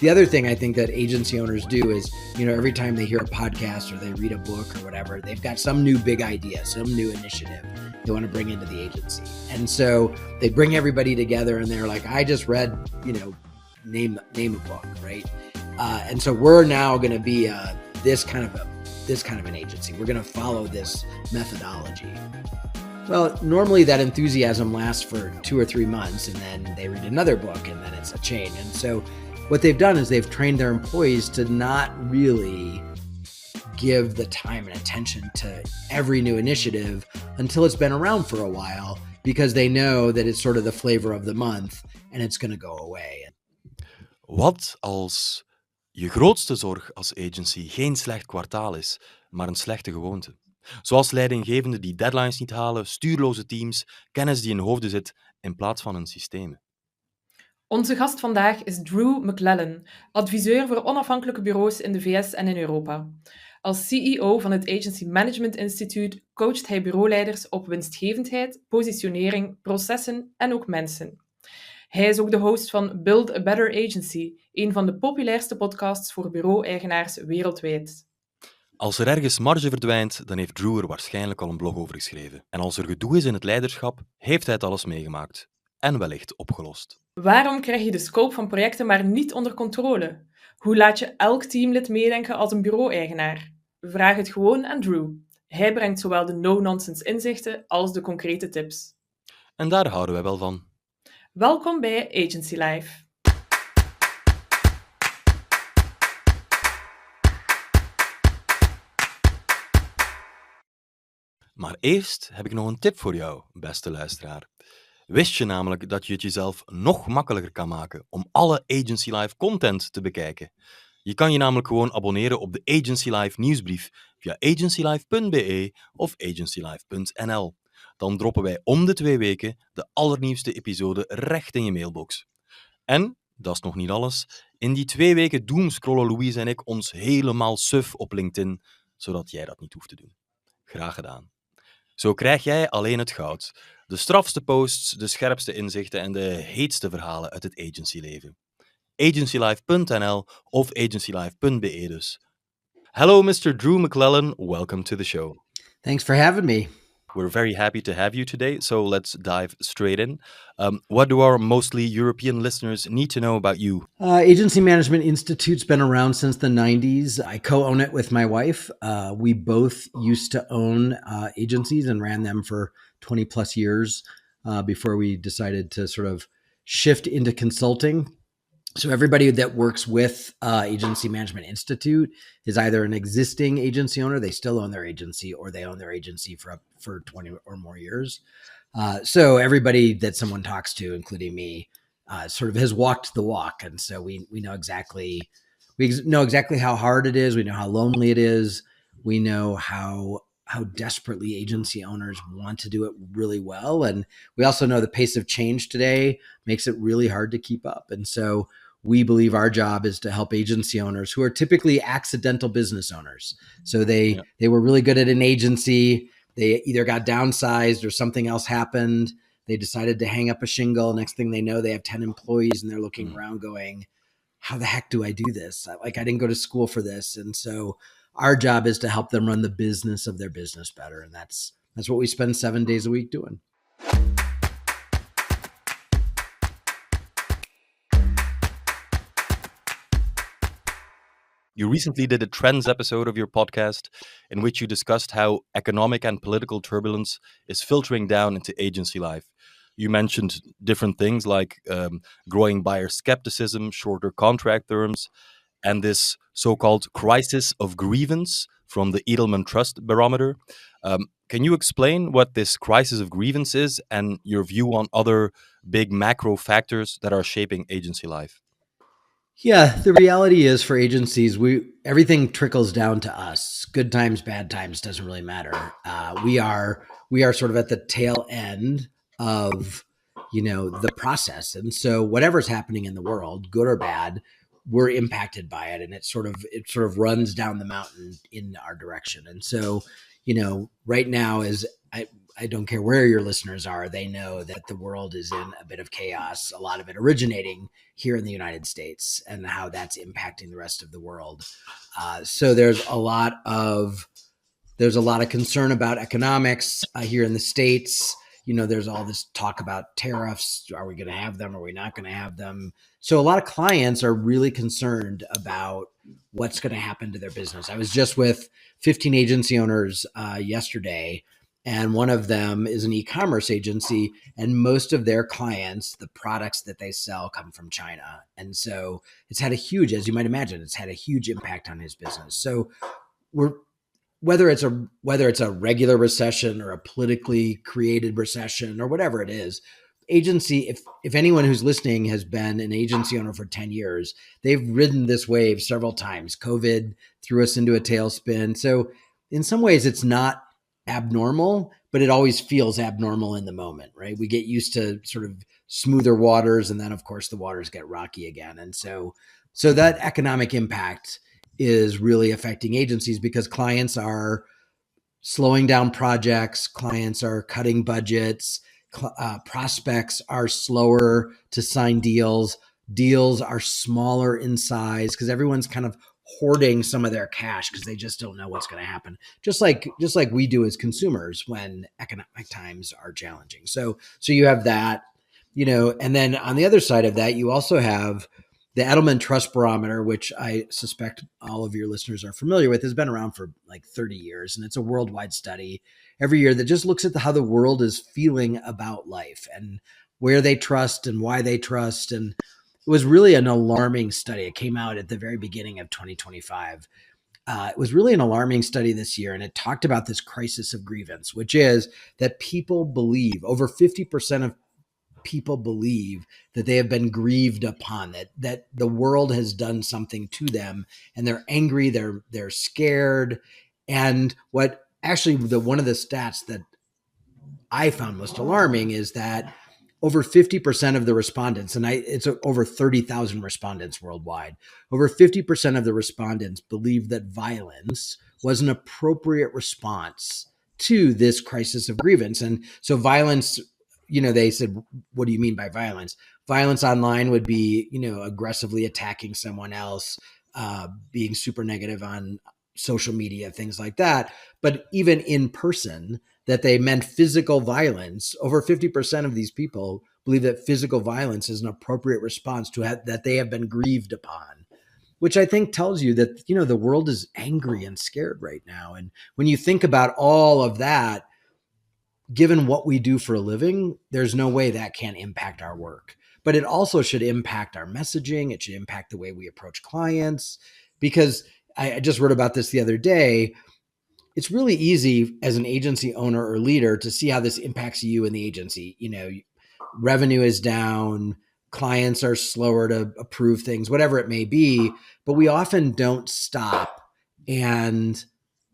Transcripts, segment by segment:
The other thing I think that agency owners do is, every time they hear a podcast or they read a book or whatever, they've got some new big idea, some new initiative they want to bring into the agency. And so they bring everybody together and they're like, I just read, name a book, right? And so we're now going to be this kind of an agency. We're going to follow this methodology. Well, normally that enthusiasm lasts for 2 or 3 months, and then they read another book, and then it's a chain. And so what they've done is they've trained their employees to not really give the time and attention to every new initiative until it's been around for a while, because they know that it's sort of the flavor of the month and it's going to go away. Wat als je grootste zorg als agency geen slecht kwartaal is, maar een slechte gewoonte? Zoals leidinggevenden die deadlines niet halen, stuurloze teams, kennis die in hoofden zit in plaats van in systemen. Onze gast vandaag is Drew McLellan, adviseur voor onafhankelijke bureaus in de VS en in Europa. Als CEO van het Agency Management Institute coacht hij bureauleiders op winstgevendheid, positionering, processen en ook mensen. Hij is ook de host van Build a Better Agency, een van de populairste podcasts voor bureau-eigenaars wereldwijd. Als er ergens marge verdwijnt, dan heeft Drew er waarschijnlijk al een blog over geschreven. En als er gedoe is in het leiderschap, heeft hij het alles meegemaakt. En wellicht opgelost. Waarom krijg je de scope van projecten maar niet onder controle? Hoe laat je elk teamlid meedenken als een bureau-eigenaar? Vraag het gewoon aan Drew. Hij brengt zowel de no-nonsense inzichten als de concrete tips. En daar houden wij wel van. Welkom bij Agency Life. Maar eerst heb ik nog een tip voor jou, beste luisteraar. Wist je namelijk dat je het jezelf nog makkelijker kan maken om alle Agency Life content te bekijken? Je kan je namelijk gewoon abonneren op de Agency Life nieuwsbrief via agencylife.be of agencylife.nl. Dan droppen wij om de 2 weken de allernieuwste episode recht in je mailbox. En, dat is nog niet alles, in die 2 weken doomscrollen Louise en ik ons helemaal suf op LinkedIn, zodat jij dat niet hoeft te doen. Graag gedaan. Zo krijg jij alleen het goud. De strafste posts, de scherpste inzichten en de heetste verhalen uit het agencyleven. agencylife.nl of agencylife.be dus. Hello, Mr. Drew McLellan. Welcome to the show. Thanks for having me. We're very happy to have you today, so let's dive straight in. What do our mostly European listeners need to know about you? Agency Management Institute's been around since the 90s. I co-own it with my wife. We both used to own agencies and ran them for 20 plus years before we decided to sort of shift into consulting. So everybody that works with Agency Management Institute is either an existing agency owner, they still own their agency, or they own their agency for 20 or more years. So everybody that someone talks to, including me, sort of has walked the walk. And so we know exactly how hard it is. We know how lonely it is. We know how desperately agency owners want to do it really well. And we also know the pace of change today makes it really hard to keep up. And so we believe our job is to help agency owners who are typically accidental business owners. So they were really good at an agency. They either got downsized or something else happened. They decided to hang up a shingle. Next thing they know, they have 10 employees and they're looking around going, how the heck do I do this? I didn't go to school for this. And so our job is to help them run the business of their business better. And that's what we spend 7 days a week doing. You recently did a trends episode of your podcast in which you discussed how economic and political turbulence is filtering down into agency life. You mentioned different things like growing buyer skepticism, shorter contract terms, and this so-called crisis of grievance from the Edelman Trust Barometer. Can you explain what this crisis of grievance is and your view on other big macro factors that are shaping agency life? Yeah, the reality is for agencies, everything trickles down to us. Good times, bad times, doesn't really matter. We are sort of at the tail end of, the process. And so whatever's happening in the world, good or bad, we're impacted by it. And it sort of runs down the mountain in our direction. And so, right now I don't care where your listeners are, they know that the world is in a bit of chaos, a lot of it originating here in the United States and how that's impacting the rest of the world. So there's a lot of concern about economics here in the States. There's all this talk about tariffs. Are we going to have them? Are we not going to have them? So a lot of clients are really concerned about what's going to happen to their business. I was just with 15 agency owners yesterday, and one of them is an e-commerce agency, and most of their clients, the products that they sell, come from China. And so it's had a huge, as you might imagine, it's had a huge impact on his business. So whether it's a regular recession or a politically created recession or whatever it is, agency, if anyone who's listening has been an agency owner for 10 years, they've ridden this wave several times. COVID threw us into a tailspin. So in some ways it's not abnormal, but it always feels abnormal in the moment, right? We get used to sort of smoother waters, and then of course the waters get rocky again. And so that economic impact is really affecting agencies because clients are slowing down projects, clients are cutting budgets, prospects are slower to sign deals, deals are smaller in size because everyone's kind of hoarding some of their cash because they just don't know what's going to happen. Just like we do as consumers when economic times are challenging. So you have that, and then on the other side of that, you also have the Edelman Trust Barometer, which I suspect all of your listeners are familiar with, has been around for like 30 years. And it's a worldwide study every year that just looks at how the world is feeling about life and where they trust and why they trust. And it was really an alarming study. It came out at the very beginning of 2025. It was really an alarming study this year. And it talked about this crisis of grievance, which is that people believe, over 50% of people believe that they have been grieved upon, that the world has done something to them, and they're angry, they're scared. And what actually one of the stats that I found most alarming is that over 50% of the respondents, and it's over 30,000 respondents worldwide, over 50% of the respondents believe that violence was an appropriate response to this crisis of grievance. And so violence, they said, what do you mean by violence? Violence online would be, aggressively attacking someone else, being super negative on social media, things like that. But even in person, that they meant physical violence. Over 50% of these people believe that physical violence is an appropriate response to that they have been grieved upon, which I think tells you that, the world is angry and scared right now. And when you think about all of that, given what we do for a living, there's no way that can't impact our work. But it also should impact our messaging. It should impact the way we approach clients, because I just wrote about this the other day. It's really easy as an agency owner or leader to see how this impacts you and the agency. Revenue is down, clients are slower to approve things, whatever it may be. But we often don't stop and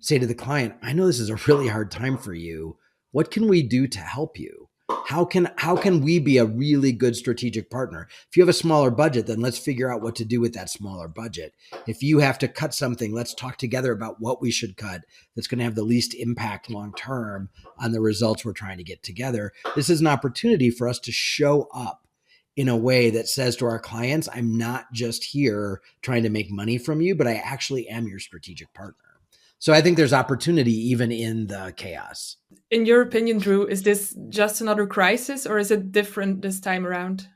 say to the client, I know this is a really hard time for you. What can we do to help you? How can we be a really good strategic partner? If you have a smaller budget, then let's figure out what to do with that smaller budget. If you have to cut something, let's talk together about what we should cut that's going to have the least impact long term on the results we're trying to get together. This is an opportunity for us to show up in a way that says to our clients, I'm not just here trying to make money from you, but I actually am your strategic partner. So I think there's opportunity even in the chaos. In your opinion, Drew, is this just another crisis, or is it different this time around?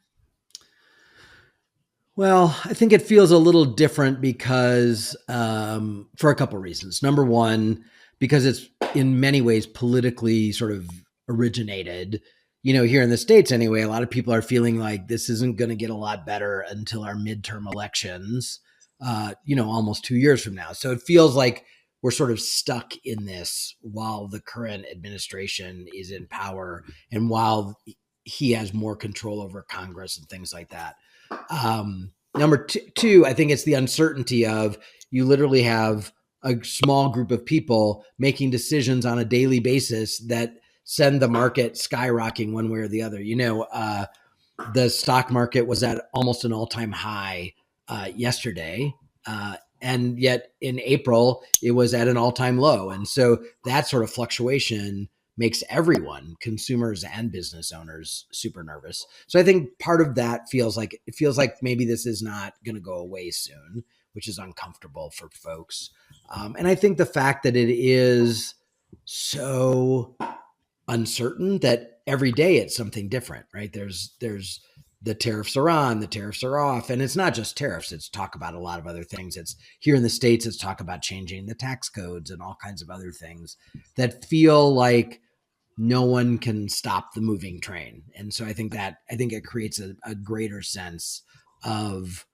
Well, I think it feels a little different because for a couple of reasons. Number one, because it's in many ways politically sort of originated. Here in the States anyway, a lot of people are feeling like this isn't going to get a lot better until our midterm elections, almost 2 years from now. So it feels like we're sort of stuck in this while the current administration is in power and while he has more control over Congress and things like that. Number two, I think it's the uncertainty of you literally have a small group of people making decisions on a daily basis that send the market skyrocketing one way or the other. The stock market was at almost an all-time high yesterday. And yet in April, it was at an all-time low. And so that sort of fluctuation makes everyone, consumers and business owners, super nervous. So I think part of that feels like maybe this is not going to go away soon, which is uncomfortable for folks. And I think the fact that it is so uncertain that every day it's something different, right? There's the tariffs are on, the tariffs are off. And it's not just tariffs. It's talk about a lot of other things. It's here in the States, it's talk about changing the tax codes and all kinds of other things that feel like no one can stop the moving train. And so I think it creates a greater sense of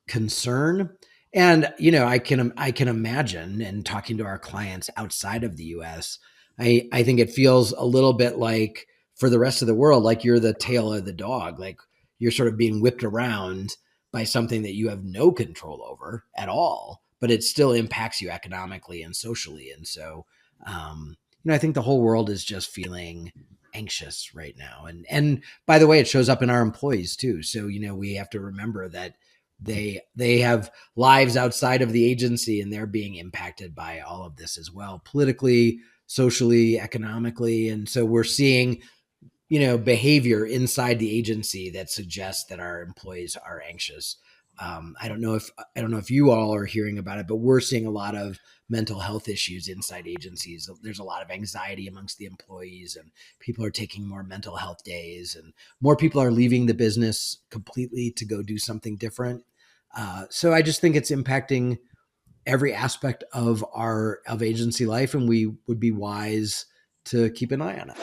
concern. And, I can imagine, and talking to our clients outside of the US, I think it feels a little bit like for the rest of the world, like you're the tail of the dog, like you're sort of being whipped around by something that you have no control over at all, but it still impacts you economically and socially. And so, I think the whole world is just feeling anxious right now. And by the way, it shows up in our employees too. So, we have to remember that they have lives outside of the agency, and they're being impacted by all of this as well, politically, socially, economically. And so we're seeing, behavior inside the agency that suggests that our employees are anxious. I don't know if you all are hearing about it, but we're seeing a lot of mental health issues inside agencies. There's a lot of anxiety amongst the employees, and people are taking more mental health days, and more people are leaving the business completely to go do something different. So I just think it's impacting every aspect of agency life, and we would be wise to keep an eye on it.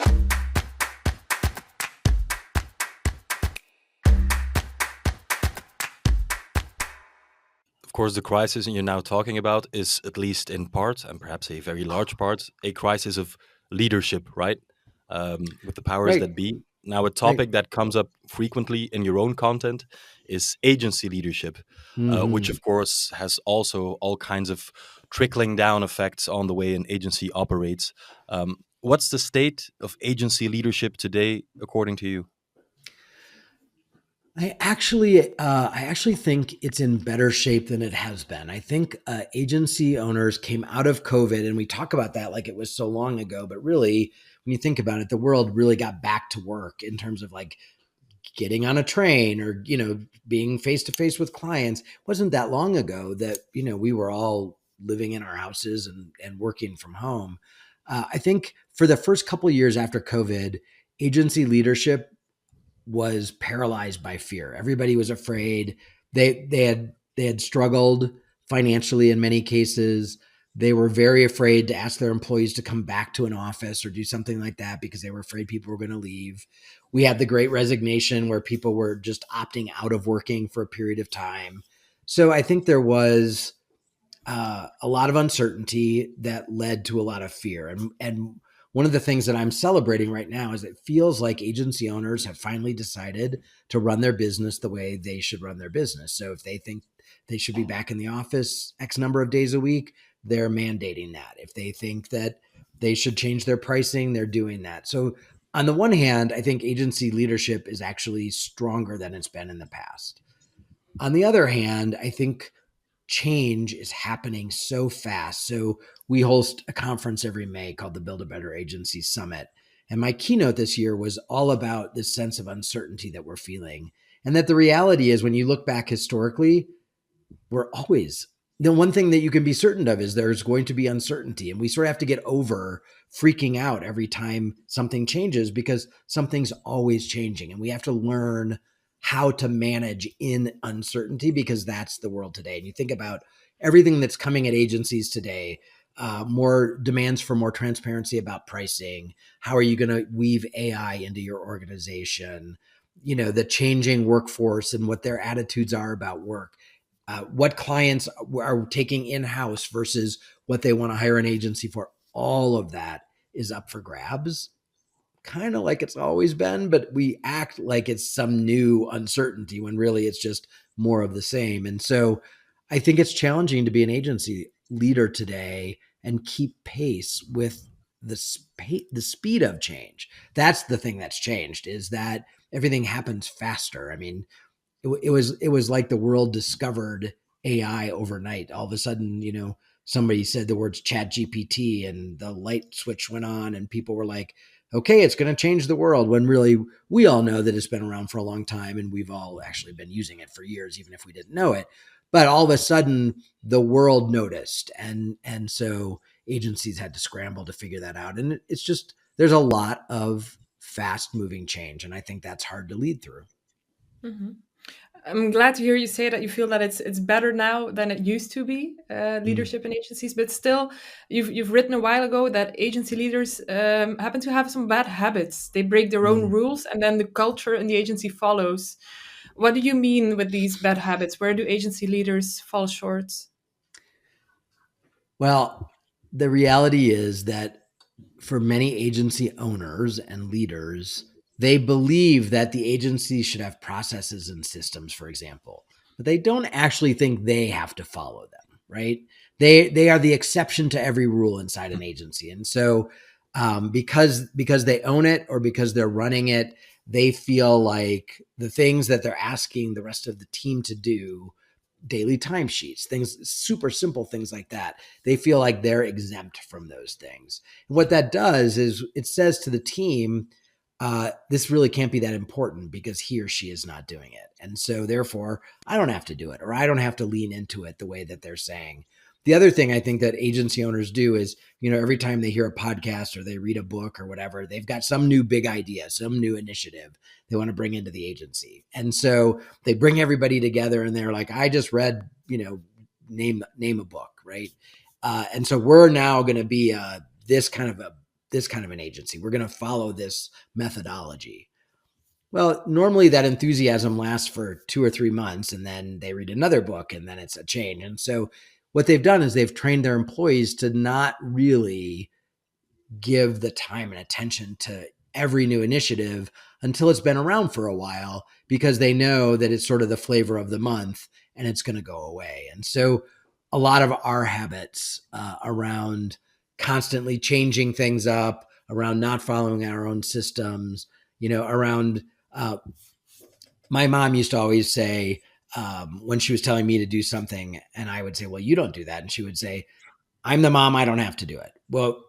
Of course, the crisis you're now talking about is, at least in part, and perhaps a very large part, a crisis of leadership, right? With the powers Right. that be. Now, a topic that comes up frequently in your own content is agency leadership, which, of course, has also all kinds of trickling down effects on the way an agency operates. What's the state of agency leadership today, according to you? I actually think it's in better shape than it has been. I think agency owners came out of COVID, and we talk about that like it was so long ago, but really, when you think about it, the world really got back to work in terms of like getting on a train or, being face to face with clients. It wasn't that long ago that, we were all living in our houses and working from home. I think for the first couple of years after COVID, agency leadership was paralyzed by fear. Everybody was afraid. They had struggled financially in many cases. They were very afraid to ask their employees to come back to an office or do something like that because they were afraid people were going to leave. We had the Great Resignation where people were just opting out of working for a period of time. So I think there was a lot of uncertainty that led to a lot of fear. And one of the things that I'm celebrating right now is it feels like agency owners have finally decided to run their business the way they should run their business. So if they think they should be back in the office X number of days a week, they're mandating that. If they think that they should change their pricing, they're doing that. So on the one hand, I think agency leadership is actually stronger than it's been in the past. On the other hand, I think change is happening so fast. So we host a conference every May called the Build a Better Agency Summit. And my keynote this year was all about this sense of uncertainty that we're feeling. And that the reality is, when you look back historically, we're always, the one thing that you can be certain of is there's going to be uncertainty. And we sort of have to get over freaking out every time something changes, because something's always changing. And we have to learn how to manage in uncertainty, because that's the world today. And you think about everything that's coming at agencies today, more demands for more transparency about pricing. How are you going to weave AI into your organization? The changing workforce and what their attitudes are about work. What clients are taking in-house versus what they want to hire an agency for. All of that is up for grabs, kind of like it's always been, but we act like it's some new uncertainty when really it's just more of the same. And so I think it's challenging to be an agency leader today and keep pace with the speed of change. That's the thing that's changed, is that everything happens faster. I mean, it was like the world discovered AI overnight. All of a sudden, somebody said the words chat GPT and the light switch went on and people were like, okay, it's going to change the world, when really we all know that it's been around for a long time and we've all actually been using it for years, even if we didn't know it. But all of a sudden the world noticed. And so agencies had to scramble to figure that out. And it's just, there's a lot of fast moving change. And I think that's hard to lead through. Mm-hmm. I'm glad to hear you say that you feel that it's better now than it used to be, leadership in agencies. But still, you've written a while ago that agency leaders happen to have some bad habits. They break their own rules, and then the culture in the agency follows. What do you mean with these bad habits? Where do agency leaders fall short? Well, the reality is that for many agency owners and leaders, they believe that the agency should have processes and systems, for example, but they don't actually think they have to follow them, right? They are the exception to every rule inside an agency. And so because they own it or because they're running it, they feel like the things that they're asking the rest of the team to do, daily timesheets, things, super simple things like that, they feel like they're exempt from those things. And what that does is it says to the team, this really can't be that important because he or she is not doing it. And so therefore, I don't have to do it, or I don't have to lean into it the way that they're saying. The other thing I think that agency owners do is, every time they hear a podcast or they read a book or whatever, they've got some new big idea, some new initiative they want to bring into the agency. And so they bring everybody together and they're like, I just read, name a book, right? And so we're now going to be this kind of an agency. We're going to follow this methodology. Well, normally that enthusiasm lasts for 2 or 3 months, and then they read another book, and then it's a change. And so what they've done is they've trained their employees to not really give the time and attention to every new initiative until it's been around for a while, because they know that it's sort of the flavor of the month and it's going to go away. And so a lot of our habits around constantly changing things up, around not following our own systems, around my mom used to always say, when she was telling me to do something and I would say, well, you don't do that. And she would say, I'm the mom, I don't have to do it. Well,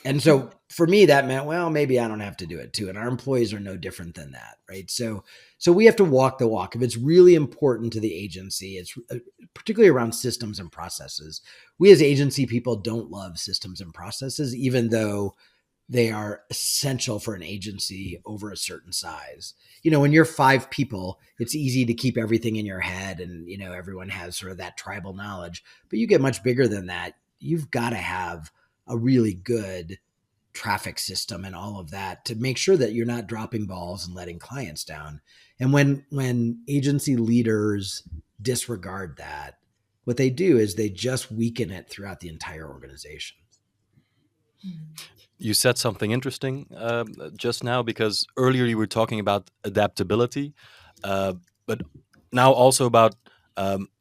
and so for me, that meant, well, maybe I don't have to do it too. And our employees are no different than that, right? So we have to walk the walk. If it's really important to the agency, it's particularly around systems and processes. We as agency people don't love systems and processes, even though they are essential for an agency over a certain size. When you're 5 people, it's easy to keep everything in your head and, everyone has sort of that tribal knowledge, but you get much bigger than that. You've got to have a really good traffic system and all of that to make sure that you're not dropping balls and letting clients down. And when agency leaders disregard that, what they do is they just weaken it throughout the entire organization. You said something interesting just now, because earlier you were talking about adaptability, but now also about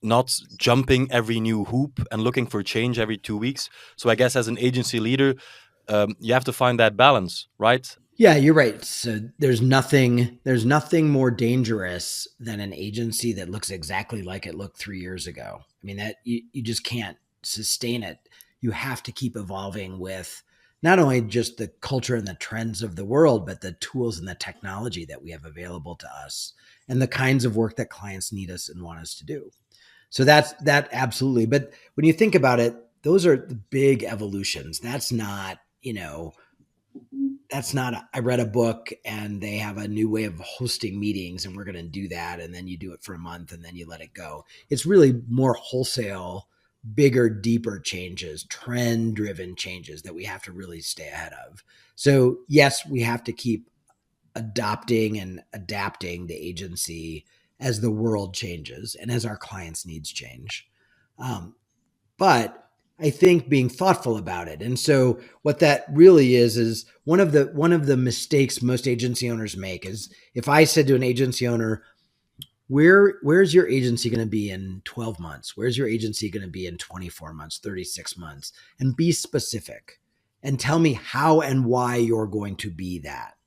not jumping every new hoop and looking for change every 2 weeks. So I guess as an agency leader, you have to find that balance, right? Yeah, you're right. So there's nothing more dangerous than an agency that looks exactly like it looked 3 years ago. I mean, that you just can't sustain it. You have to keep evolving with not only just the culture and the trends of the world, but the tools and the technology that we have available to us and the kinds of work that clients need us and want us to do. So that absolutely. But when you think about it, those are the big evolutions. That's not, I read a book and they have a new way of hosting meetings and we're going to do that. And then you do it for a month and then you let it go. It's really more wholesale, bigger, deeper changes, trend-driven changes that we have to really stay ahead of. So yes, we have to keep adopting and adapting the agency as the world changes and as our clients' needs change. But I think being thoughtful about it. And so what that really is one of the mistakes most agency owners make is if I said to an agency owner, where's your agency going to be in 12 months? Where's your agency going to be in 24 months, 36 months? And be specific and tell me how and why you're going to be that.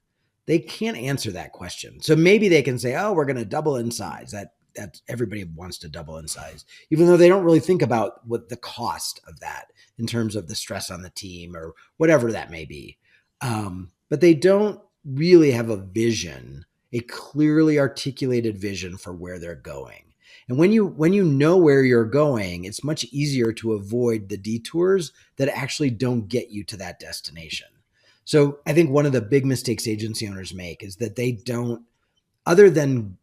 They can't answer that question. So maybe they can say, oh, we're going to double in size. that everybody wants to double in size, even though they don't really think about what the cost of that in terms of the stress on the team or whatever that may be. But they don't really have a vision, a clearly articulated vision for where they're going. And when you know where you're going, it's much easier to avoid the detours that actually don't get you to that destination. So I think one of the big mistakes agency owners make is that they don't, other than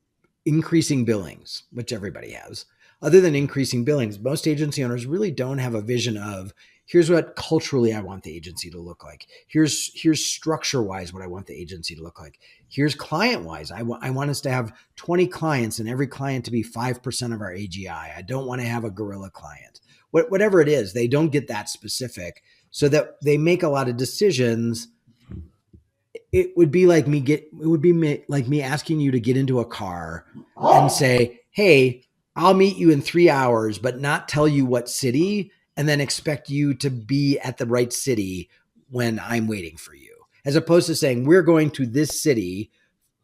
increasing billings, which everybody has, other than increasing billings, most agency owners really don't have a vision of, here's what culturally I want the agency to look like. Here's structure-wise what I want the agency to look like. Here's client-wise. I want us to have 20 clients and every client to be 5% of our AGI. I don't want to have a gorilla client. Whatever it is, they don't get that specific so that they make a lot of decisions. It would be like me asking you to get into a car and say, hey, I'll meet you in 3 hours, but not tell you what city, and then expect you to be at the right city when I'm waiting for you. As opposed to saying, we're going to this city,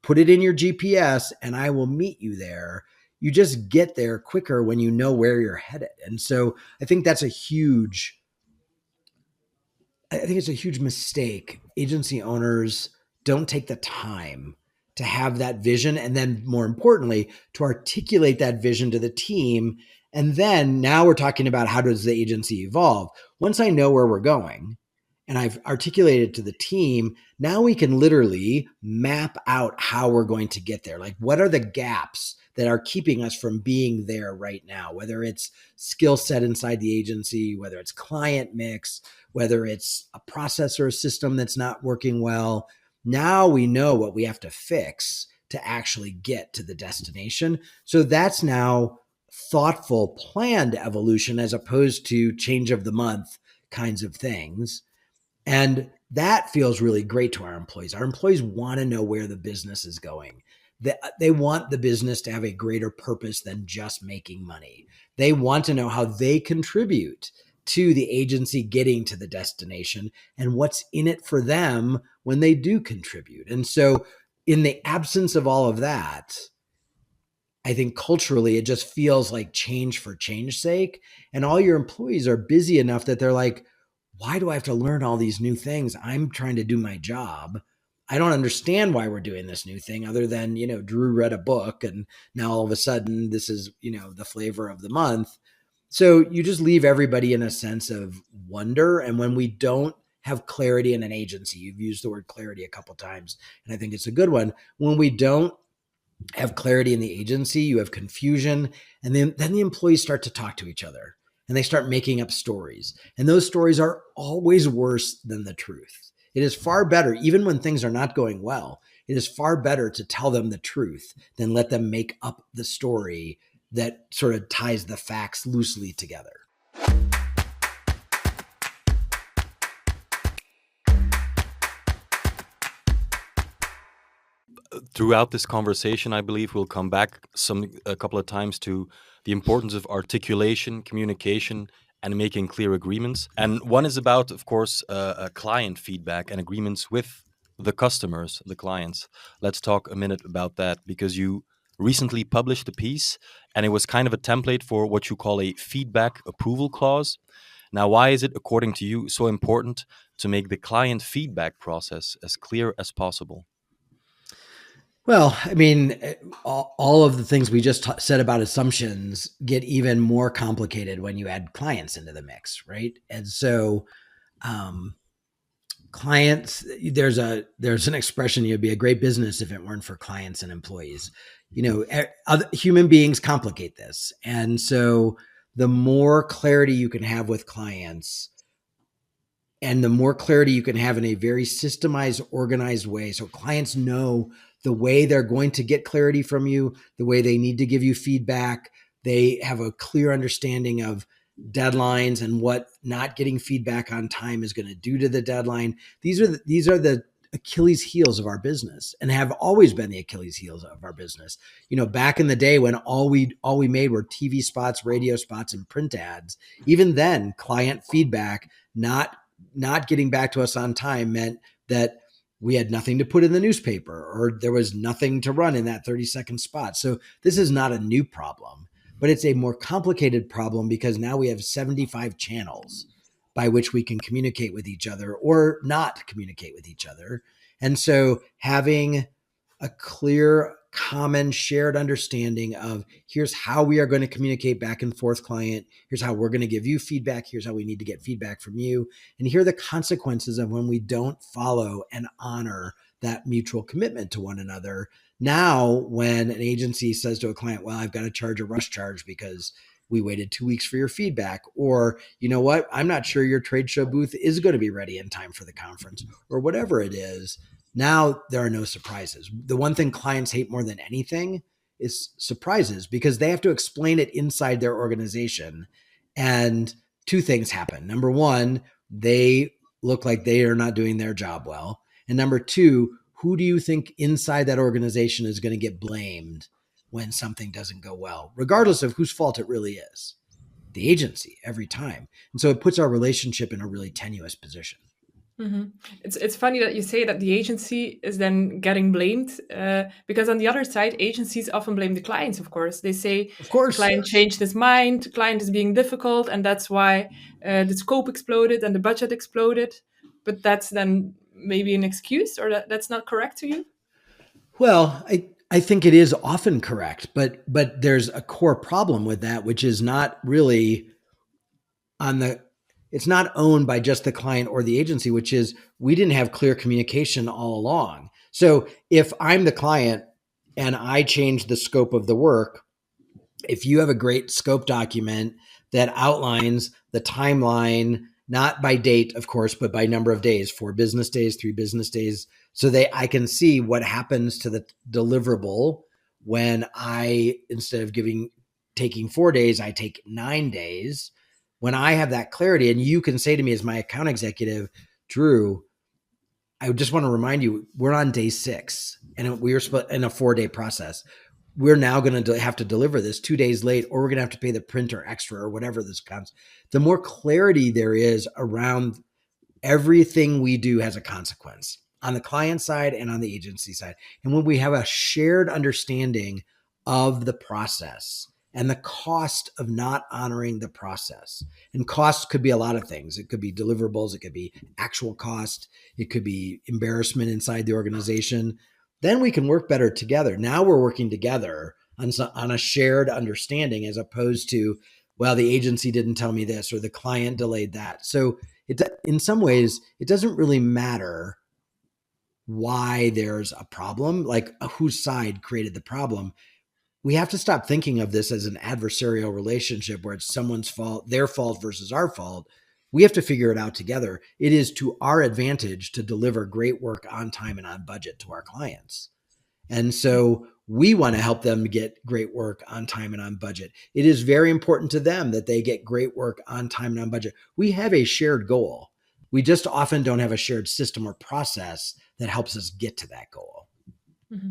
put it in your GPS, and I will meet you there. You just get there quicker when you know where you're headed. And so I think it's a huge mistake. Agency owners don't take the time to have that vision, and then more importantly, to articulate that vision to the team. And then now we're talking about, how does the agency evolve? Once I know where we're going and I've articulated to the team, now we can literally map out how we're going to get there. Like, what are the gaps that are keeping us from being there right now? Whether it's skill set inside the agency, whether it's client mix, whether it's a process or a system that's not working well. Now we know what we have to fix to actually get to the destination. So that's now thoughtful, planned evolution as opposed to change of the month kinds of things. And that feels really great to our employees. Our employees want to know where the business is going. They want the business to have a greater purpose than just making money. They want to know how they contribute to the agency getting to the destination and what's in it for them when they do contribute. And so in the absence of all of that, I think culturally, it just feels like change for change's sake. And all your employees are busy enough that they're like, why do I have to learn all these new things? I'm trying to do my job. I don't understand why we're doing this new thing other than, Drew read a book and now all of a sudden this is, the flavor of the month. So you just leave everybody in a sense of wonder. And when we don't have clarity in an agency, you've used the word clarity a couple of times, and I think it's a good one. When we don't have clarity in the agency, you have confusion, and then the employees start to talk to each other and they start making up stories. And those stories are always worse than the truth. It is far better, even when things are not going well, it is far better to tell them the truth than let them make up the story that sort of ties the facts loosely together. Throughout this conversation, I believe we'll come back a couple of times to the importance of articulation, communication, and making clear agreements. And one is about, of course, client feedback and agreements with the customers, the clients. Let's talk a minute about that, because you recently published a piece and it was kind of a template for what you call a feedback approval clause. Now, why is it, according to you, so important to make the client feedback process as clear as possible? Well, I mean, all of the things we just said about assumptions get even more complicated when you add clients into the mix, right? And so clients, there's an expression, you'd be a great business if it weren't for clients and employees. Other human beings complicate this. And so the more clarity you can have with clients, and the more clarity you can have in a very systemized, organized way, so clients know the way they're going to get clarity from you, the way they need to give you feedback. They have a clear understanding of deadlines and what not getting feedback on time is going to do to the deadline. These are the Achilles heels of our business, and have always been the Achilles heels of our business. Back in the day when all we made were TV spots, radio spots, and print ads, even then, client feedback not getting back to us on time meant that we had nothing to put in the newspaper, or there was nothing to run in that 30-second spot. So this is not a new problem, but it's a more complicated problem because now we have 75 channels by which we can communicate with each other or not communicate with each other. And so having a clear, common, shared understanding of here's how we are going to communicate back and forth, client. Here's how we're going to give you feedback. Here's how we need to get feedback from you. And here are the consequences of when we don't follow and honor that mutual commitment to one another. Now, when an agency says to a client, well, I've got to charge a rush charge because we waited 2 weeks for your feedback, or, you know what, I'm not sure your trade show booth is going to be ready in time for the conference, or whatever it is. Now there are no surprises. The one thing clients hate more than anything is surprises because they have to explain it inside their organization. And two things happen. Number one, they look like they are not doing their job well. And number two, who do you think inside that organization is going to get blamed when something doesn't go well, regardless of whose fault it really is? The agency every time. And so it puts our relationship in a really tenuous position. Mm-hmm. It's funny that you say that the agency is then getting blamed because on the other side, agencies often blame the clients, of course. They say, of course, the client changed his mind, the client is being difficult, and that's why the scope exploded and the budget exploded. But that's then maybe an excuse, or that's not correct to you? Well, I think it is often correct, but there's a core problem with that, which is not really it's not owned by just the client or the agency, which is we didn't have clear communication all along. So if I'm the client and I change the scope of the work, if you have a great scope document that outlines the timeline, not by date, of course, but by number of days, 4 business days, 3 business days, so I can see what happens to the deliverable when I, instead of taking 4 days, I take 9 days. When I have that clarity, and you can say to me as my account executive, Drew, I just want to remind you, we're on day 6 and we were split in a 4-day process. We're now going to have to deliver this 2 days late, or we're going to have to pay the printer extra or whatever this comes. The more clarity there is around everything we do has a consequence on the client side and on the agency side. And when we have a shared understanding of the process and the cost of not honoring the process, and cost could be a lot of things. It could be deliverables. It could be actual cost. It could be embarrassment inside the organization. Then we can work better together. Now we're working together on a shared understanding, as opposed to, well, the agency didn't tell me this or the client delayed that. So in some ways, it doesn't really matter why there's a problem, like whose side created the problem. We have to stop thinking of this as an adversarial relationship where it's someone's fault, their fault versus our fault. We have to figure it out together. It is to our advantage to deliver great work on time and on budget to our clients. And so we want to help them get great work on time and on budget. It is very important to them that they get great work on time and on budget. We have a shared goal. We just often don't have a shared system or process that helps us get to that goal. Mm-hmm.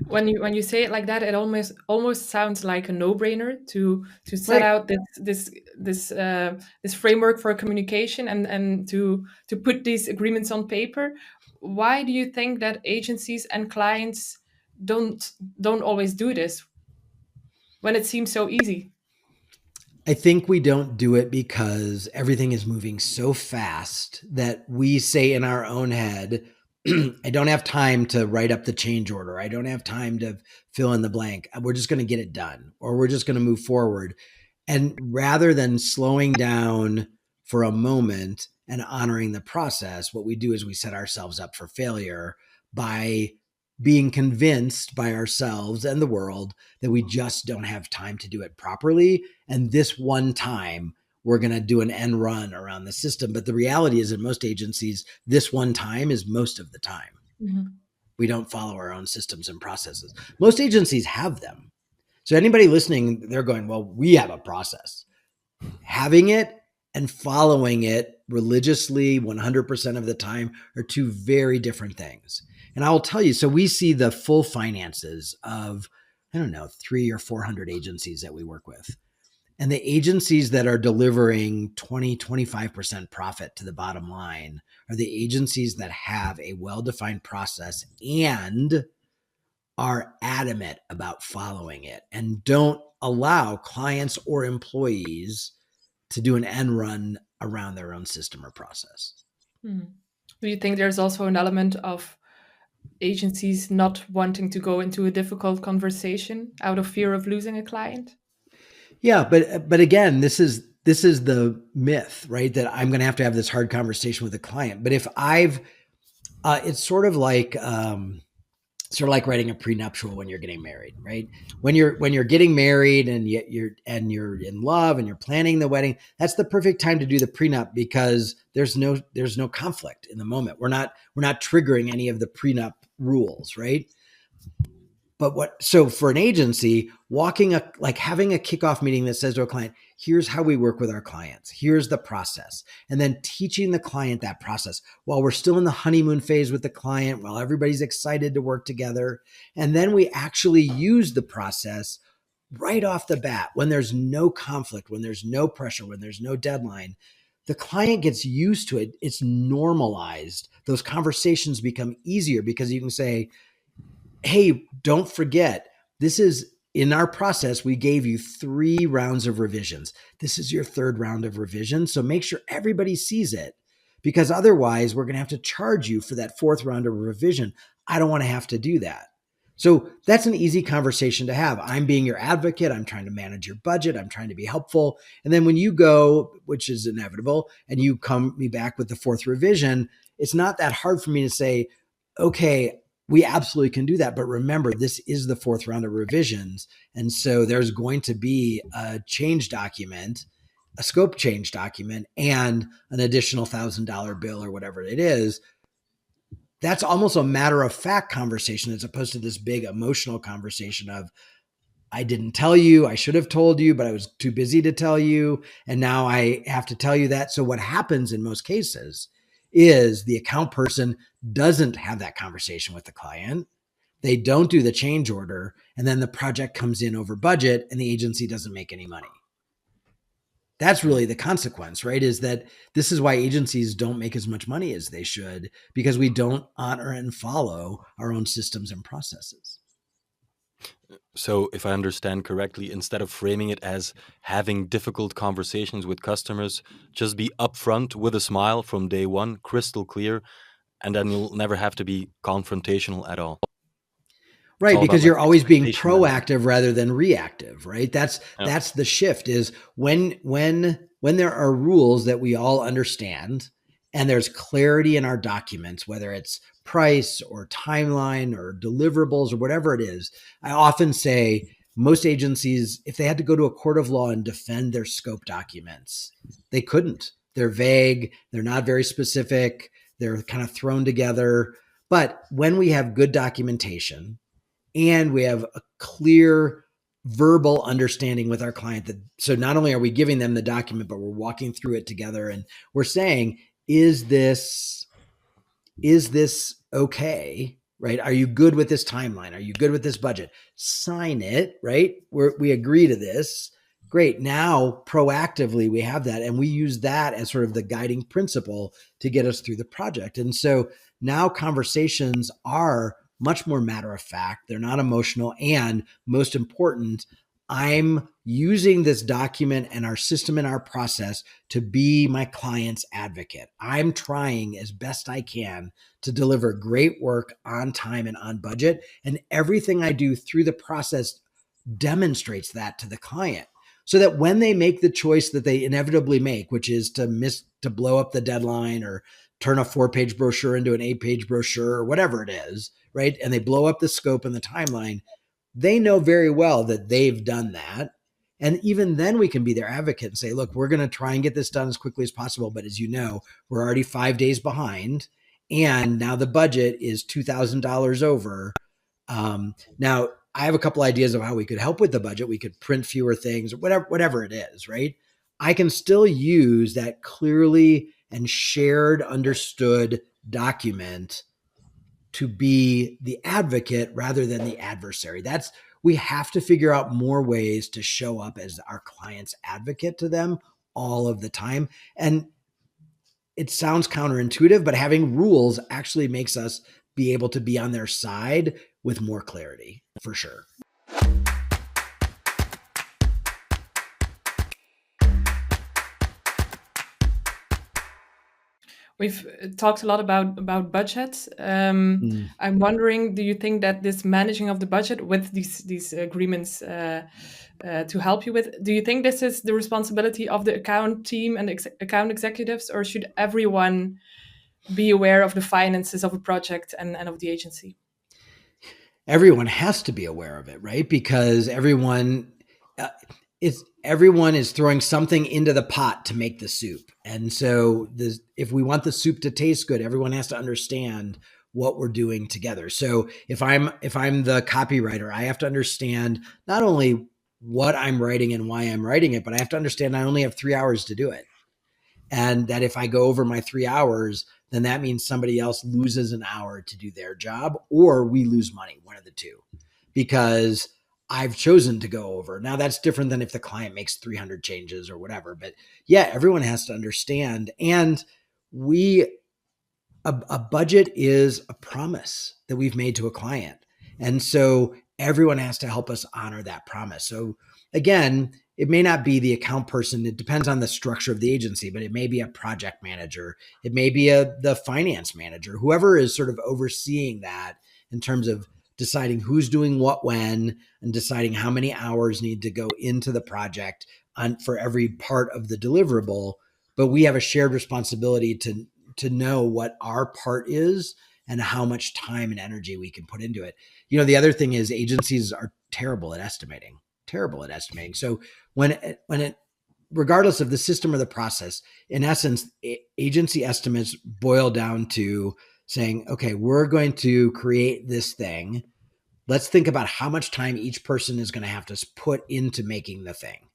When you say it like that, it almost sounds like a no-brainer to set out this framework for communication and to put these agreements on paper. Why do you think that agencies and clients don't always do this when it seems so easy? I think we don't do it because everything is moving so fast that we say in our own head, I don't have time to write up the change order. I don't have time to fill in the blank. We're just going to get it done, or we're just going to move forward. And rather than slowing down for a moment and honoring the process, what we do is we set ourselves up for failure by being convinced by ourselves and the world that we just don't have time to do it properly. And this one time, we're going to do an end run around the system. But the reality is, in most agencies, this one time is most of the time. Mm-hmm. We don't follow our own systems and processes. Most agencies have them. So anybody listening, they're going, well, we have a process. Having it and following it religiously 100% of the time are two very different things. And I will tell you, so we see the full finances of, 300 or 400 agencies that we work with. And the agencies that are delivering 20, 25% profit to the bottom line are the agencies that have a well-defined process and are adamant about following it and don't allow clients or employees to do an end run around their own system or process. Do you think there's also an element of agencies not wanting to go into a difficult conversation out of fear of losing a client? Yeah, but again, this is the myth, right? That I'm going to have this hard conversation with a client. But if it's sort of like writing a prenuptial when you're getting married, right? When you're getting married and you're in love and you're planning the wedding, that's the perfect time to do the prenup because there's no conflict in the moment. We're not triggering any of the prenup rules, right? But so for an agency, having a kickoff meeting that says to a client, here's how we work with our clients. Here's the process. And then teaching the client that process while we're still in the honeymoon phase with the client, while everybody's excited to work together. And then we actually use the process right off the bat when there's no conflict, when there's no pressure, when there's no deadline. The client gets used to it. It's normalized. Those conversations become easier because you can say, hey, don't forget, this is in our process, we gave you 3 rounds of revisions. This is your 3rd round of revision. So make sure everybody sees it because otherwise we're going to have to charge you for that 4th round of revision. I don't want to have to do that. So that's an easy conversation to have. I'm being your advocate. I'm trying to manage your budget. I'm trying to be helpful. And then when you go, which is inevitable, and you come me back with the 4th revision, it's not that hard for me to say, okay, we absolutely can do that. But remember, this is the 4th round of revisions. And so there's going to be a change document, a scope change document, and an additional $1,000 bill or whatever it is. That's almost a matter of fact conversation as opposed to this big emotional conversation of, I didn't tell you, I should have told you, but I was too busy to tell you. And now I have to tell you that. So what happens in most cases is the account person doesn't have that conversation with the client. They don't do the change order. And then the project comes in over budget and the agency doesn't make any money. That's really the consequence, right? Is that this is why agencies don't make as much money as they should because we don't honor and follow our own systems and processes. So if I understand correctly, instead of framing it as having difficult conversations with customers, just be upfront with a smile from day one, crystal clear, and then you'll never have to be confrontational at all. Right, because you're always being expectation proactive rather than reactive, right? That's the shift is when there are rules that we all understand and there's clarity in our documents, whether it's price or timeline or deliverables or whatever it is. I often say most agencies, if they had to go to a court of law and defend their scope documents, they couldn't. They're vague. They're not very specific. They're kind of thrown together. But when we have good documentation, and we have a clear verbal understanding with our client that, so not only are we giving them the document, but we're walking through it together and we're saying, is this okay? Right? Are you good with this timeline? Are you good with this budget? Sign it, right? We agree to this. Great. Now, proactively, we have that. And we use that as sort of the guiding principle to get us through the project. And so now conversations are much more matter of fact. They're not emotional. And most important, I'm using this document and our system and our process to be my client's advocate. I'm trying as best I can to deliver great work on time and on budget. And everything I do through the process demonstrates that to the client so that when they make the choice that they inevitably make, which is to blow up the deadline or turn a 4-page brochure into an 8-page brochure or whatever it is, right? And they blow up the scope and the timeline. They know very well that they've done that. And even then we can be their advocate and say, look, we're going to try and get this done as quickly as possible. But as you know, we're already 5 days behind. And now the budget is $2,000 over. Now I have a couple ideas of how we could help with the budget. We could print fewer things, whatever it is, right? I can still use that clearly and shared, understood document to be the advocate rather than the adversary. That's we have to figure out more ways to show up as our client's advocate to them all of the time. And it sounds counterintuitive, but having rules actually makes us be able to be on their side with more clarity, for sure. We've talked a lot about budget. I'm wondering, do you think that this managing of the budget with these agreements to help you with, do you think this is the responsibility of the account team and account executives, or should everyone be aware of the finances of a project and of the agency? Everyone has to be aware of it, right? Because everyone is throwing something into the pot to make the soup. And so if we want the soup to taste good, everyone has to understand what we're doing together. So if I'm the copywriter, I have to understand not only what I'm writing and why I'm writing it, but I have to understand I only have 3 hours to do it. And that if I go over my 3 hours, then that means somebody else loses an hour to do their job, or we lose money, one of the two, because I've chosen to go over. Now that's different than if the client makes 300 changes or whatever. But yeah, everyone has to understand. And a budget is a promise that we've made to a client. And so everyone has to help us honor that promise. So again, it may not be the account person. It depends on the structure of the agency, but it may be a project manager. It may be the finance manager, whoever is sort of overseeing that in terms of deciding who's doing what when and deciding how many hours need to go into the project for every part of the deliverable. But we have a shared responsibility to know what our part is and how much time and energy we can put into it. You know, the other thing is agencies are terrible at estimating. So regardless of the system or the process, in essence, agency estimates boil down to saying, okay, we're going to create this thing. Let's think about how much time each person is going to have to put into making the thing.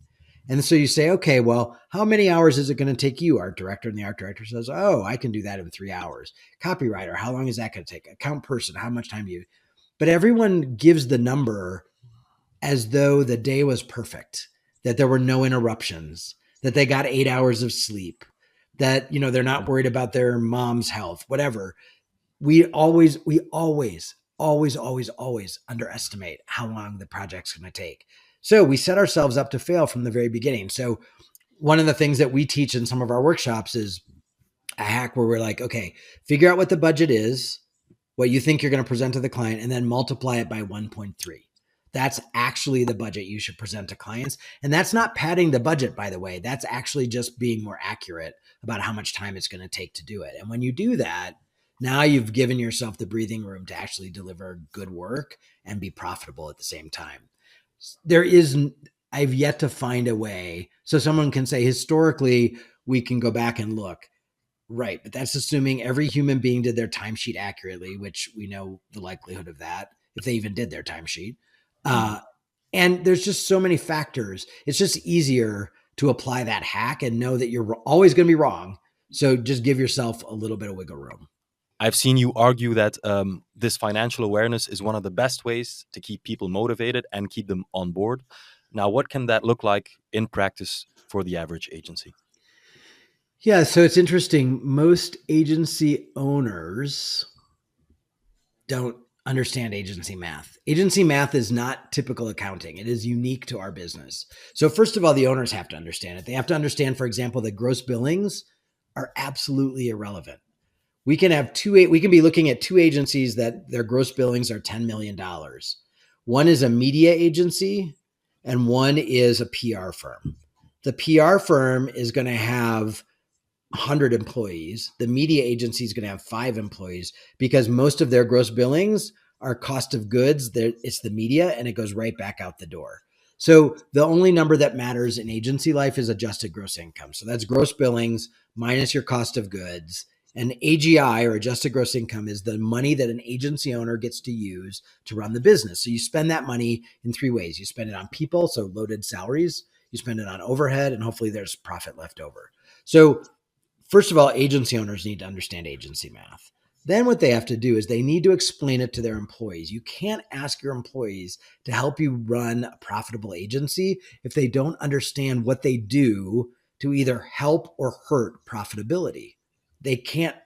And so you say, okay, well, how many hours is it going to take you, art director? And the art director says, oh, I can do that in 3 hours. Copywriter, how long is that going to take? Account person, how much time do you? But everyone gives the number as though the day was perfect, that there were no interruptions, that they got 8 hours of sleep, that, you know, they're not worried about their mom's health, whatever. We always underestimate how long the project's going to take. So we set ourselves up to fail from the very beginning. So one of the things that we teach in some of our workshops is a hack where we're like, okay, figure out what the budget is, what you think you're going to present to the client, and then multiply it by 1.3. That's actually the budget you should present to clients. And that's not padding the budget, by the way. That's actually just being more accurate about how much time it's going to take to do it. And when you do that, now you've given yourself the breathing room to actually deliver good work and be profitable at the same time. I've yet to find a way. So someone can say, historically, we can go back and look. Right. But that's assuming every human being did their timesheet accurately, which we know the likelihood of that, if they even did their timesheet. And there's just so many factors. It's just easier to apply that hack and know that you're always going to be wrong. So just give yourself a little bit of wiggle room. I've seen you argue that this financial awareness is one of the best ways to keep people motivated and keep them on board. Now, what can that look like in practice for the average agency? Yeah, so it's interesting. Most agency owners don't understand agency math. Agency math is not typical accounting. It is unique to our business. So first of all, the owners have to understand it. They have to understand, for example, that gross billings are absolutely irrelevant. We can be looking at two agencies that their gross billings are $10 million. One is a media agency and one is a PR firm. The PR firm is going to have 100 employees. The media agency is going to have 5 employees because most of their gross billings are cost of goods. It's the media and it goes right back out the door. So the only number that matters in agency life is adjusted gross income. So that's gross billings minus your cost of goods. And AGI, or adjusted gross income, is the money that an agency owner gets to use to run the business. So you spend that money in 3 ways. You spend it on people, so loaded salaries. You spend it on overhead, and hopefully there's profit left over. So first of all, agency owners need to understand agency math. Then what they have to do is they need to explain it to their employees. You can't ask your employees to help you run a profitable agency if they don't understand what they do to either help or hurt profitability. They cannot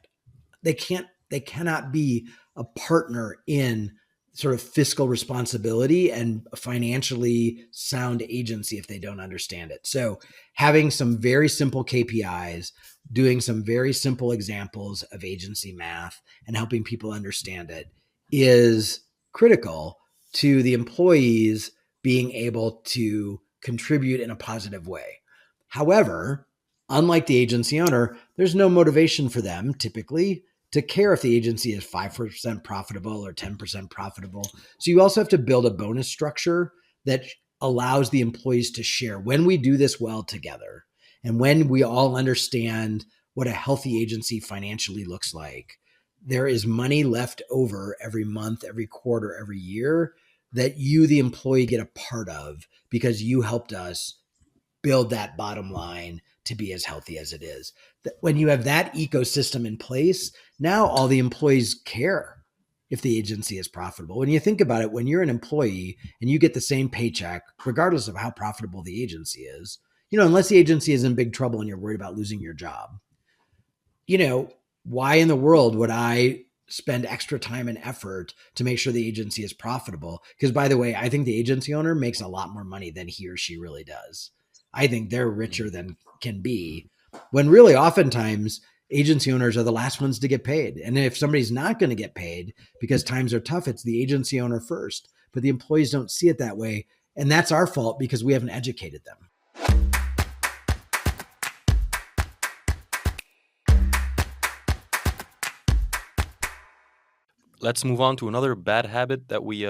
be a partner in sort of fiscal responsibility and a financially sound agency if they don't understand it. So having some very simple KPIs, doing some very simple examples of agency math and helping people understand it is critical to the employees being able to contribute in a positive way. However, unlike the agency owner, there's no motivation for them typically to care if the agency is 5% profitable or 10% profitable. So you also have to build a bonus structure that allows the employees to share when we do this well together and when we all understand what a healthy agency financially looks like. There is money left over every month, every quarter, every year that you, the employee, get a part of because you helped us build that bottom line to be as healthy as it is. When you have that ecosystem in place, now all the employees care if the agency is profitable. When you think about it, when you're an employee and you get the same paycheck, regardless of how profitable the agency is, unless the agency is in big trouble and you're worried about losing your job, why in the world would I spend extra time and effort to make sure the agency is profitable? Because by the way, I think the agency owner makes a lot more money than he or she really does. I think they're richer than can be, when really oftentimes agency owners are the last ones to get paid. And if somebody's not going to get paid because times are tough, it's the agency owner first. But the employees don't see it that way. And that's our fault because we haven't educated them. Let's move on to another bad habit that we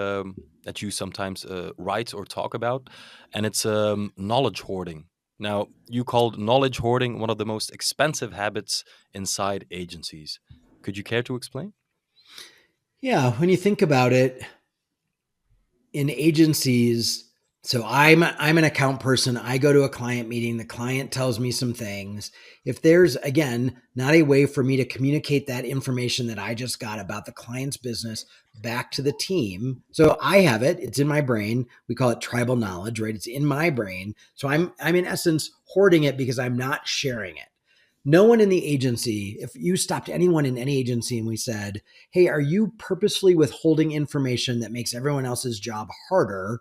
that you sometimes write or talk about, and it's knowledge hoarding. Now, you called knowledge hoarding one of the most expensive habits inside agencies. Could you care to explain? Yeah, when you think about it, in agencies, so I'm an account person. I go to a client meeting. The client tells me some things. If there's, again, not a way for me to communicate that information that I just got about the client's business back to the team. So I have it. It's in my brain. We call it tribal knowledge, right? It's in my brain. So I'm in essence hoarding it because I'm not sharing it. No one in the agency, if you stopped anyone in any agency and we said, hey, are you purposefully withholding information that makes everyone else's job harder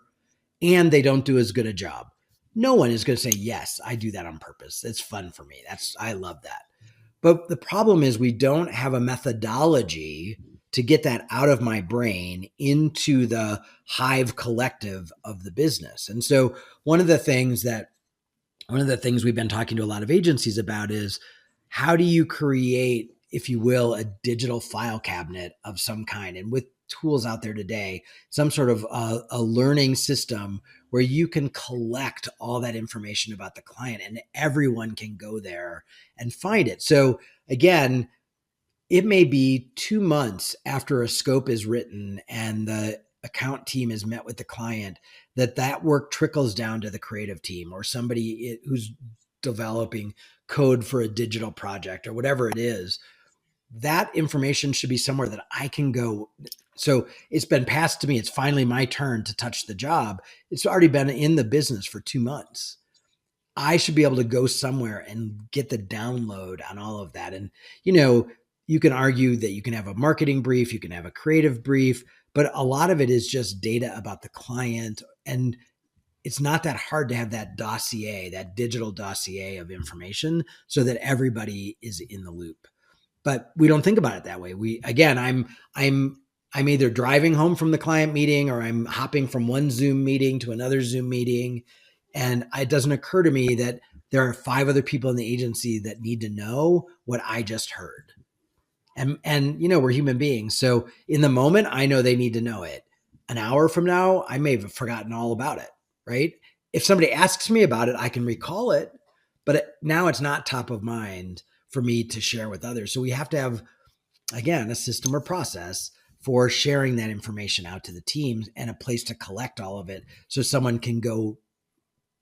and they don't do as good a job? No one is going to say, yes, I do that on purpose. It's fun for me. I love that. But the problem is we don't have a methodology to get that out of my brain into the hive collective of the business. And so one of the things we've been talking to a lot of agencies about is how do you create, if you will, a digital file cabinet of some kind, and with tools out there today, some sort of a learning system where you can collect all that information about the client and everyone can go there and find it. So again, it may be 2 months after a scope is written and the account team has met with the client that work trickles down to the creative team or somebody who's developing code for a digital project or whatever it is. That information should be somewhere that I can go. So it's been passed to me. It's finally my turn to touch the job. It's already been in the business for 2 months. I should be able to go somewhere and get the download on all of that. And, you can argue that you can have a marketing brief, you can have a creative brief, but a lot of it is just data about the client. And it's not that hard to have that dossier, that digital dossier of information so that everybody is in the loop. But we don't think about it that way. I'm either driving home from the client meeting or I'm hopping from one Zoom meeting to another Zoom meeting. And it doesn't occur to me that there are 5 other people in the agency that need to know what I just heard. And we're human beings. So in the moment, I know they need to know it. An hour from now, I may have forgotten all about it, right? If somebody asks me about it, I can recall it, but now it's not top of mind for me to share with others. So we have to have, again, a system or process for sharing that information out to the teams and a place to collect all of it so someone can go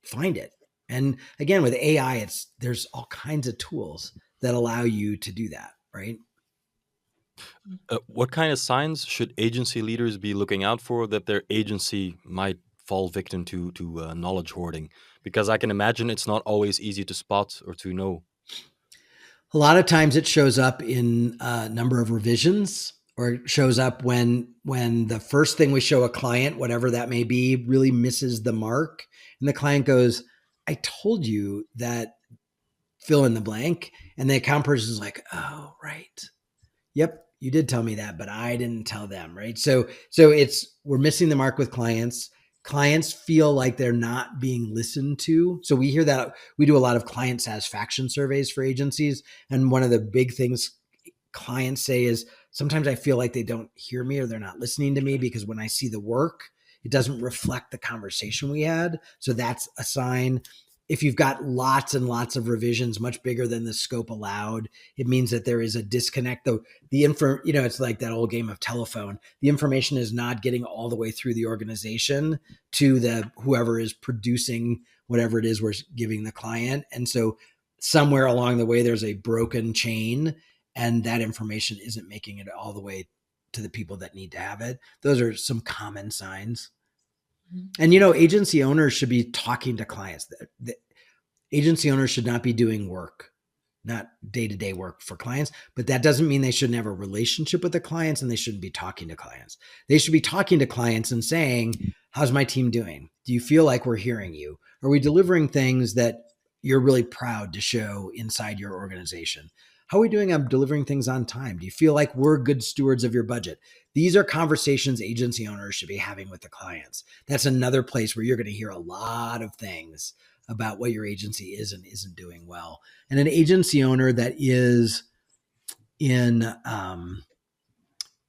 find it. And again, with AI, there's all kinds of tools that allow you to do that, right? What kind of signs should agency leaders be looking out for that their agency might fall victim to knowledge hoarding? Because I can imagine it's not always easy to spot or to know. A lot of times it shows up in a number of revisions, or it shows up when the first thing we show a client, whatever that may be, really misses the mark. And the client goes, I told you that fill in the blank. And the account person is like, oh, right. Yep, you did tell me that, but I didn't tell them, right? So we're missing the mark with clients. Clients feel like they're not being listened to. So we hear that. We do a lot of client satisfaction surveys for agencies. And one of the big things clients say is, sometimes I feel like they don't hear me or they're not listening to me, because when I see the work, it doesn't reflect the conversation we had. So that's a sign. If you've got lots and lots of revisions, much bigger than the scope allowed, it means that there is a disconnect. Though the info, it's like that old game of telephone. The information is not getting all the way through the organization to the whoever is producing whatever it is we're giving the client. And so somewhere along the way, there's a broken chain, and that information isn't making it all the way to the people that need to have it. Those are some common signs. And, agency owners should be talking to clients. The agency owners should not be doing work, not day-to-day work for clients, but that doesn't mean they shouldn't have a relationship with the clients, and they shouldn't be talking to clients. They should be talking to clients and saying, how's my team doing? Do you feel like we're hearing you? Are we delivering things that you're really proud to show inside your organization? How are we doing on delivering things on time? Do you feel like we're good stewards of your budget? These are conversations agency owners should be having with the clients. That's another place where you're going to hear a lot of things about what your agency is and isn't doing well. And an agency owner that is in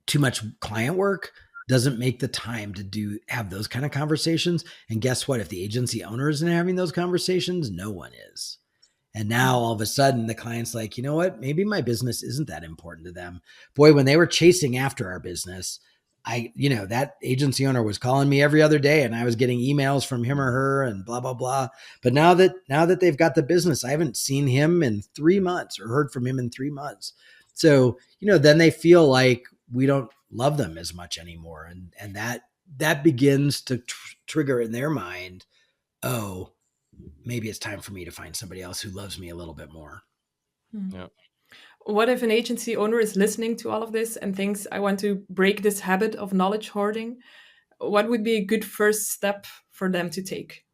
too much client work doesn't make the time to have those kind of conversations. And guess what? If the agency owner isn't having those conversations, no one is. And now all of a sudden the client's like, you know what? Maybe my business isn't that important to them. Boy, when they were chasing after our business, that agency owner was calling me every other day, and I was getting emails from him or her and blah, blah, blah. But now that they've got the business, I haven't seen him in 3 months or heard from him in 3 months. So, then they feel like we don't love them as much anymore. And that begins to trigger in their mind, oh, maybe it's time for me to find somebody else who loves me a little bit more. Yeah. What if an agency owner is listening to all of this and thinks, I want to break this habit of knowledge hoarding? What would be a good first step for them to take?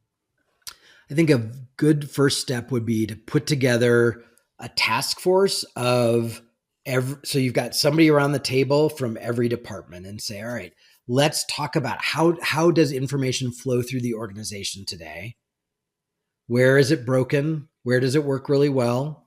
I think a good first step would be to put together a task force of so you've got somebody around the table from every department, and say, all right, let's talk about how does information flow through the organization today? Where is it broken? Where does it work really well?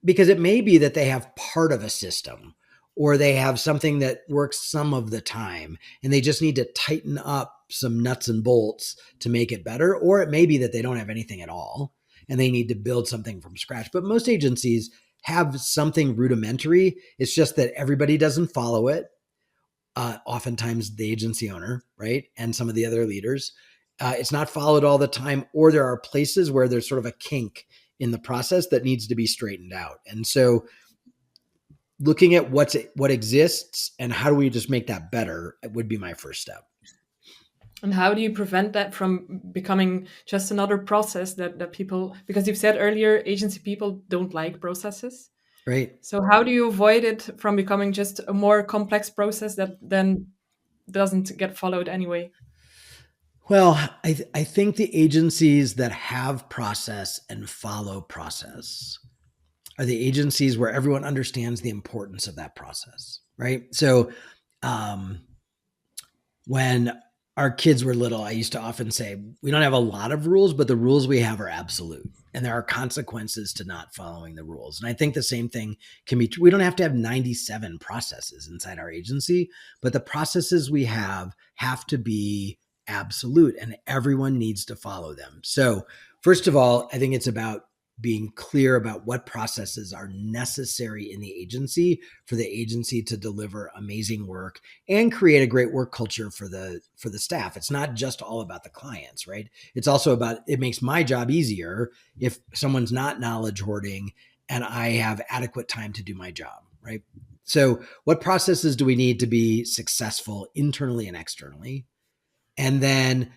Because it may be that they have part of a system, or they have something that works some of the time, and they just need to tighten up some nuts and bolts to make it better. Or it may be that they don't have anything at all and they need to build something from scratch. But most agencies have something rudimentary. It's just that everybody doesn't follow it. Oftentimes the agency owner, right? And some of the other leaders. It's not followed all the time, or there are places where there's sort of a kink in the process that needs to be straightened out. And so looking at what exists and how do we just make that better would be my first step. And how do you prevent that from becoming just another process that people, because you've said earlier, agency people don't like processes. Right. So how do you avoid it from becoming just a more complex process that then doesn't get followed anyway? Well, I think the agencies that have process and follow process are the agencies where everyone understands the importance of that process, right? So when our kids were little, I used to often say, we don't have a lot of rules, but the rules we have are absolute. And there are consequences to not following the rules. And I think the same thing can be true. We don't have to have 97 processes inside our agency, but the processes we have to be absolute, and everyone needs to follow them. So first of all, I think it's about being clear about what processes are necessary in the agency for the agency to deliver amazing work and create a great work culture for the staff. It's not just all about the clients, right? It's also about, it makes my job easier if someone's not knowledge hoarding and I have adequate time to do my job, right? So what processes do we need to be successful internally and externally? And then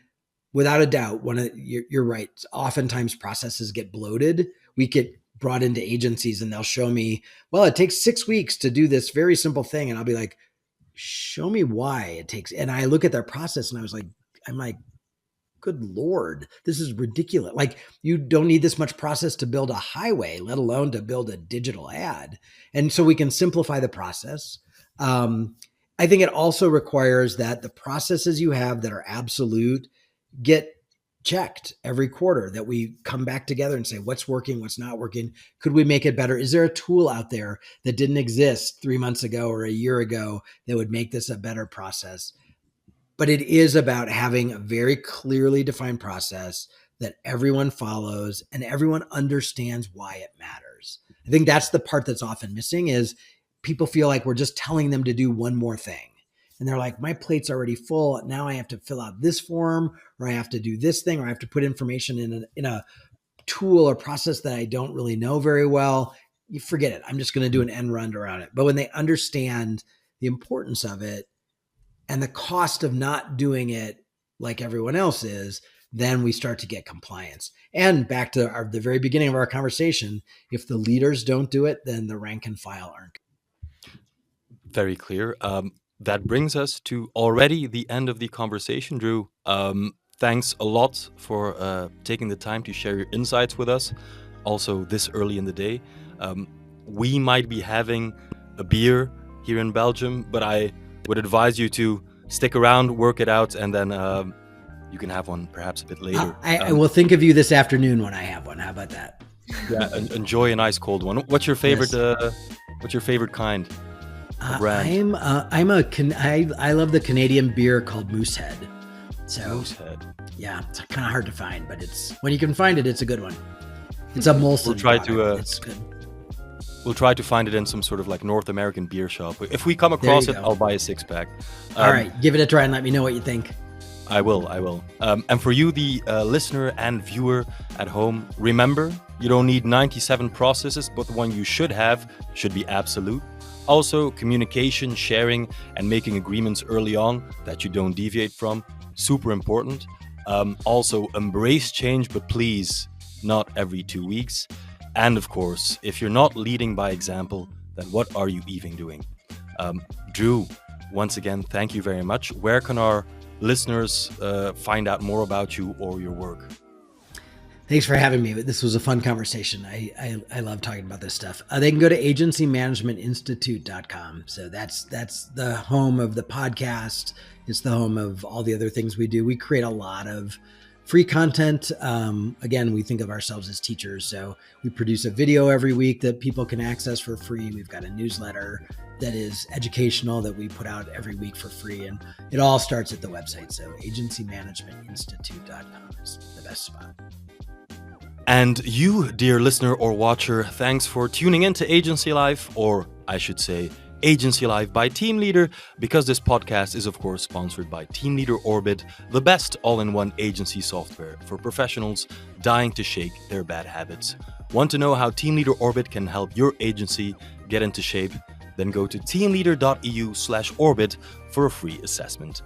without a doubt, you're right. Oftentimes processes get bloated. We get brought into agencies and they'll show me, well, it takes 6 weeks to do this very simple thing. And I'll be like, show me why it takes. And I look at their process and I'm like, good Lord, this is ridiculous. Like, you don't need this much process to build a highway, let alone to build a digital ad. And so we can simplify the process. I think it also requires that the processes you have that are absolute get checked every quarter, that we come back together and say, what's working, what's not working? Could we make it better? Is there a tool out there that didn't exist 3 months ago or a year ago that would make this a better process? But it is about having a very clearly defined process that everyone follows and everyone understands why it matters. I think that's the part that's often missing, is people feel like we're just telling them to do one more thing. And they're like, my plate's already full. Now I have to fill out this form, or I have to do this thing, or I have to put information in a tool or process that I don't really know very well. You forget it. I'm just going to do an end run around it. But when they understand the importance of it and the cost of not doing it like everyone else is, then we start to get compliance. And back to the very beginning of our conversation, if the leaders don't do it, then the rank and file aren't. Very clear. That brings us to already the end of the conversation, Drew. Thanks a lot for taking the time to share your insights with us, also this early in the day. We might be having a beer here in Belgium, but I would advise you to stick around, work it out, and then you can have one perhaps a bit later. I will think of you this afternoon when I have one. How about that? Yeah, enjoy a nice cold one. What's your favorite? Yes. What's your favorite kind? I love the Canadian beer called Moosehead. So Moosehead. Yeah, it's kind of hard to find, but when you can find it, it's a good one. It's a Molson. It's good. We'll try to find it in some sort of like North American beer shop. If we come across it, I'll buy a 6-pack. All right, give it a try and let me know what you think. I will. And for you, the listener and viewer at home, remember, you don't need 97 processes, but the one you should have should be absolute. Also, communication, sharing, and making agreements early on that you don't deviate from, super important. Also, embrace change, but please, not every 2 weeks. And of course, if you're not leading by example, then what are you even doing? Drew, once again, thank you very much. Where can our listeners find out more about you or your work? Thanks for having me. This was a fun conversation. I love talking about this stuff. They can go to agency-managementinstitute.com. So that's the home of the podcast. It's the home of all the other things we do. We create a lot of free content. Again, we think of ourselves as teachers. So we produce a video every week that people can access for free. We've got a newsletter that is educational that we put out every week for free. And it all starts at the website. So agency-managementinstitute.com is the best spot. And you, dear listener or watcher, thanks for tuning in to Agency Life, or I should say Agency Life by Teamleader, because this podcast is of course sponsored by Teamleader Orbit, the best all-in-one agency software for professionals dying to shake their bad habits. Want to know how Teamleader Orbit can help your agency get into shape? Then go to teamleader.eu/orbit for a free assessment.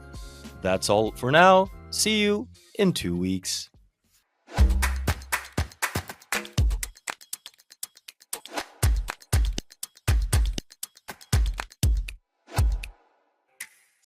That's all for now. See you in 2 weeks.